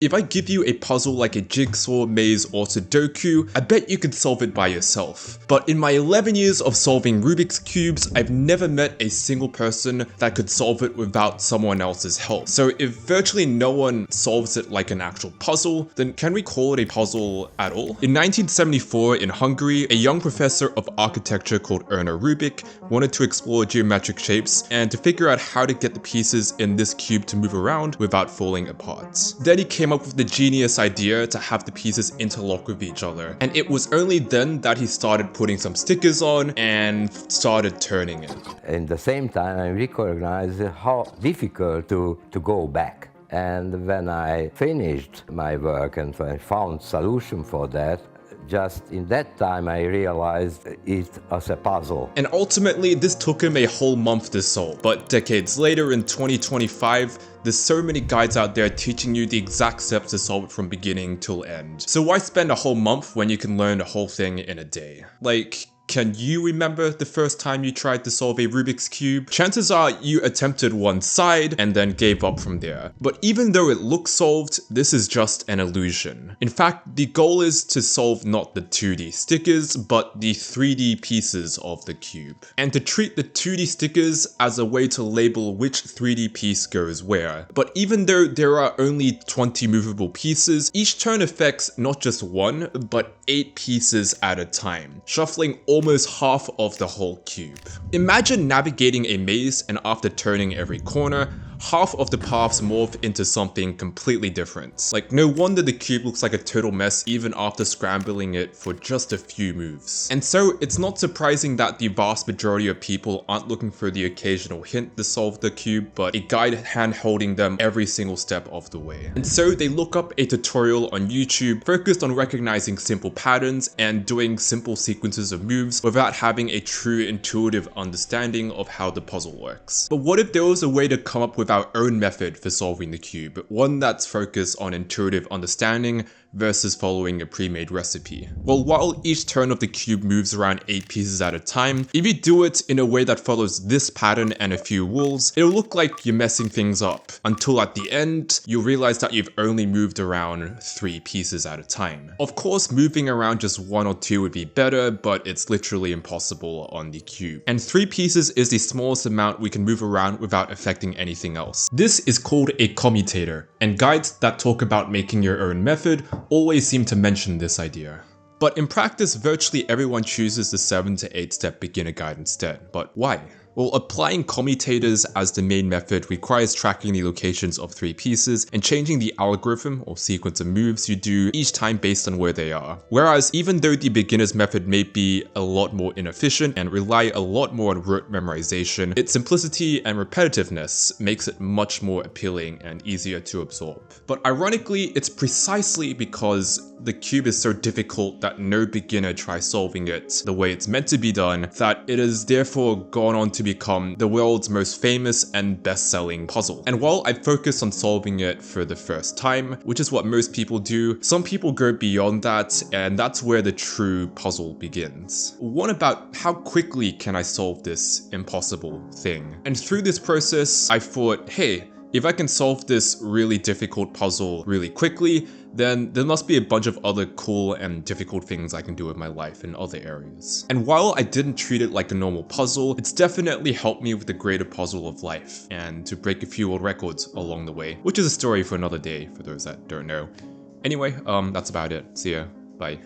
If I give you a puzzle like a jigsaw, maze, or Sudoku, I bet you could solve it by yourself. But in my 11 years of solving Rubik's Cubes, I've never met a single person that could solve it without someone else's help. So if virtually no one solves it like an actual puzzle, then can we call it a puzzle at all? In 1974 in Hungary, a young professor of architecture called Rubik wanted to explore geometric shapes and to figure out how to get the pieces in this cube to move around without falling apart. Then he came up with the genius idea to have the pieces interlock with each other. And it was only then that he started putting some stickers on and started turning it. At the same time, I recognized how difficult to go back. And when I finished my work and I found solution for that, just in that time I realized it as a puzzle. And ultimately, this took him a whole month to solve. But decades later in 2025, there's so many guides out there teaching you the exact steps to solve it from beginning till end. So why spend a whole month when you can learn the whole thing in a day? Like, can you remember the first time you tried to solve a Rubik's Cube? Chances are you attempted one side and then gave up from there. But even though it looks solved, this is just an illusion. In fact, the goal is to solve not the 2D stickers, but the 3D pieces of the cube. And to treat the 2D stickers as a way to label which 3D piece goes where. But even though there are only 20 movable pieces, each turn affects not just one, but 8 pieces at a time, shuffling almost half of the whole cube. Imagine navigating a maze and after turning every corner, half of the paths morph into something completely different. Like, no wonder the cube looks like a total mess even after scrambling it for just a few moves. And so it's not surprising that the vast majority of people aren't looking for the occasional hint to solve the cube, but a guide hand holding them every single step of the way. And so they look up a tutorial on YouTube focused on recognizing simple patterns and doing simple sequences of moves without having a true intuitive understanding of how the puzzle works. But what if there was a way to come up with our own method for solving the cube, one that's focused on intuitive understanding versus following a pre-made recipe? Well, while each turn of the cube moves around 8 pieces at a time, if you do it in a way that follows this pattern and a few rules, it'll look like you're messing things up, until at the end, you'll realize that you've only moved around 3 pieces at a time. Of course, moving around just 1 or 2 would be better, but it's literally impossible on the cube. And 3 pieces is the smallest amount we can move around without affecting anything else. This is called a commutator, and guides that talk about making your own method always seem to mention this idea. But in practice, virtually everyone chooses the 7 to 8 step beginner guide instead. But why? Well, applying commutators as the main method requires tracking the locations of 3 pieces and changing the algorithm or sequence of moves you do each time based on where they are. Whereas even though the beginner's method may be a lot more inefficient and rely a lot more on rote memorization, its simplicity and repetitiveness makes it much more appealing and easier to absorb. But ironically, it's precisely because the cube is so difficult that no beginner tries solving it the way it's meant to be done, that it has therefore gone on to become the world's most famous and best-selling puzzle. And while I focus on solving it for the first time, which is what most people do, some people go beyond that, and that's where the true puzzle begins. One about how quickly can I solve this impossible thing? And through this process, I thought, hey, if I can solve this really difficult puzzle really quickly, then there must be a bunch of other cool and difficult things I can do with my life in other areas. And while I didn't treat it like a normal puzzle, it's definitely helped me with the greater puzzle of life and to break a few world records along the way, which is a story for another day for those that don't know. Anyway, that's about it. See ya. Bye.